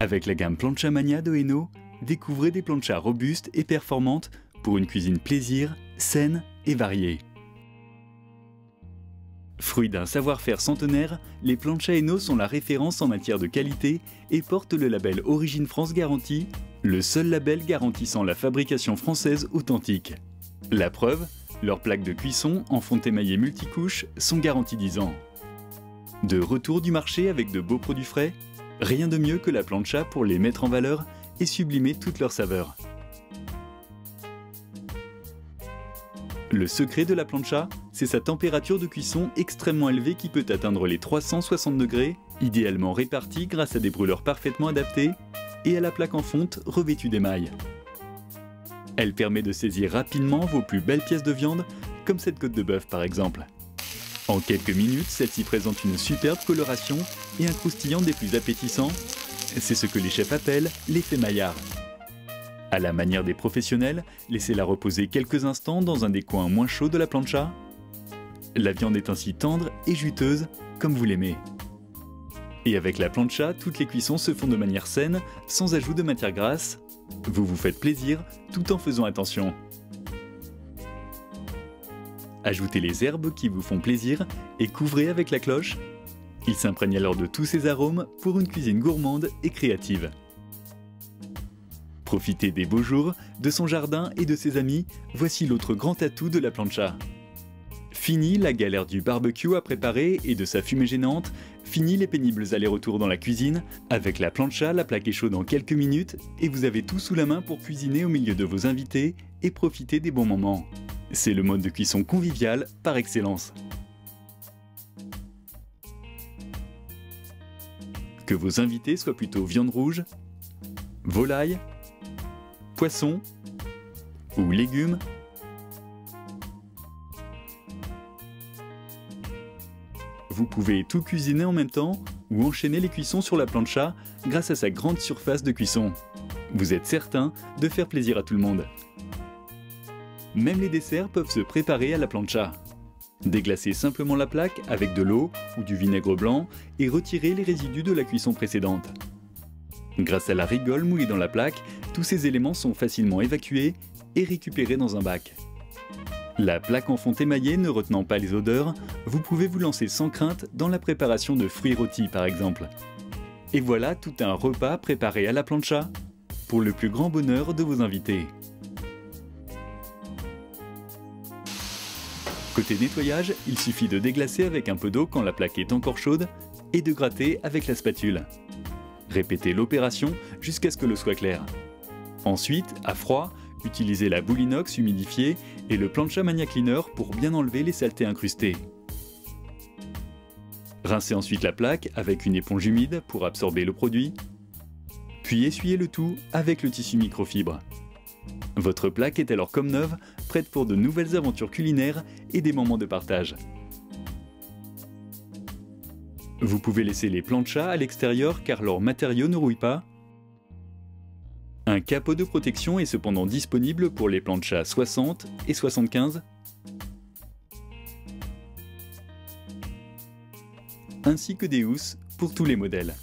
Avec la gamme Plancha Mania de Eno, découvrez des planchas robustes et performantes pour une cuisine plaisir, saine et variée. Fruit d'un savoir-faire centenaire, les planchas Eno sont la référence en matière de qualité et portent le label Origine France Garantie, le seul label garantissant la fabrication française authentique. La preuve, leurs plaques de cuisson en fonte émaillée multicouches sont garanties 10 ans. De retour du marché avec de beaux produits frais, rien de mieux que la plancha pour les mettre en valeur et sublimer toutes leurs saveurs. Le secret de la plancha, c'est sa température de cuisson extrêmement élevée qui peut atteindre les 360 degrés, idéalement répartie grâce à des brûleurs parfaitement adaptés et à la plaque en fonte revêtue d'émail. Elle permet de saisir rapidement vos plus belles pièces de viande, comme cette côte de bœuf par exemple. En quelques minutes, celle-ci présente une superbe coloration et un croustillant des plus appétissants. C'est ce que les chefs appellent l'effet Maillard. À la manière des professionnels, laissez-la reposer quelques instants dans un des coins moins chauds de la plancha. La viande est ainsi tendre et juteuse, comme vous l'aimez. Et avec la plancha, toutes les cuissons se font de manière saine, sans ajout de matière grasse. Vous vous faites plaisir, tout en faisant attention. Ajoutez les herbes qui vous font plaisir et couvrez avec la cloche. Il s'imprègne alors de tous ces arômes pour une cuisine gourmande et créative. Profitez des beaux jours, de son jardin et de ses amis, voici l'autre grand atout de la plancha. Fini la galère du barbecue à préparer et de sa fumée gênante, fini les pénibles allers-retours dans la cuisine, avec la plancha, la plaque est chaude en quelques minutes et vous avez tout sous la main pour cuisiner au milieu de vos invités et profiter des bons moments. C'est le mode de cuisson convivial par excellence. Que vos invités soient plutôt viande rouge, volaille, poisson ou légumes, vous pouvez tout cuisiner en même temps ou enchaîner les cuissons sur la plancha grâce à sa grande surface de cuisson. Vous êtes certain de faire plaisir à tout le monde. Même les desserts peuvent se préparer à la plancha. Déglacez simplement la plaque avec de l'eau ou du vinaigre blanc et retirez les résidus de la cuisson précédente. Grâce à la rigole moulée dans la plaque, tous ces éléments sont facilement évacués et récupérés dans un bac. La plaque en fonte émaillée ne retenant pas les odeurs, vous pouvez vous lancer sans crainte dans la préparation de fruits rôtis par exemple. Et voilà tout un repas préparé à la plancha pour le plus grand bonheur de vos invités. Côté nettoyage, il suffit de déglacer avec un peu d'eau quand la plaque est encore chaude et de gratter avec la spatule. Répétez l'opération jusqu'à ce que l'eau soit claire. Ensuite, à froid, utilisez la boule inox humidifiée et le Plancha Mania Cleaner pour bien enlever les saletés incrustées. Rincez ensuite la plaque avec une éponge humide pour absorber le produit, puis essuyez le tout avec le tissu microfibre. Votre plaque est alors comme neuve, prête pour de nouvelles aventures culinaires et des moments de partage. Vous pouvez laisser les planchas à l'extérieur car leurs matériaux ne rouillent pas. Un capot de protection est cependant disponible pour les planchas 60 et 75, ainsi que des housses pour tous les modèles.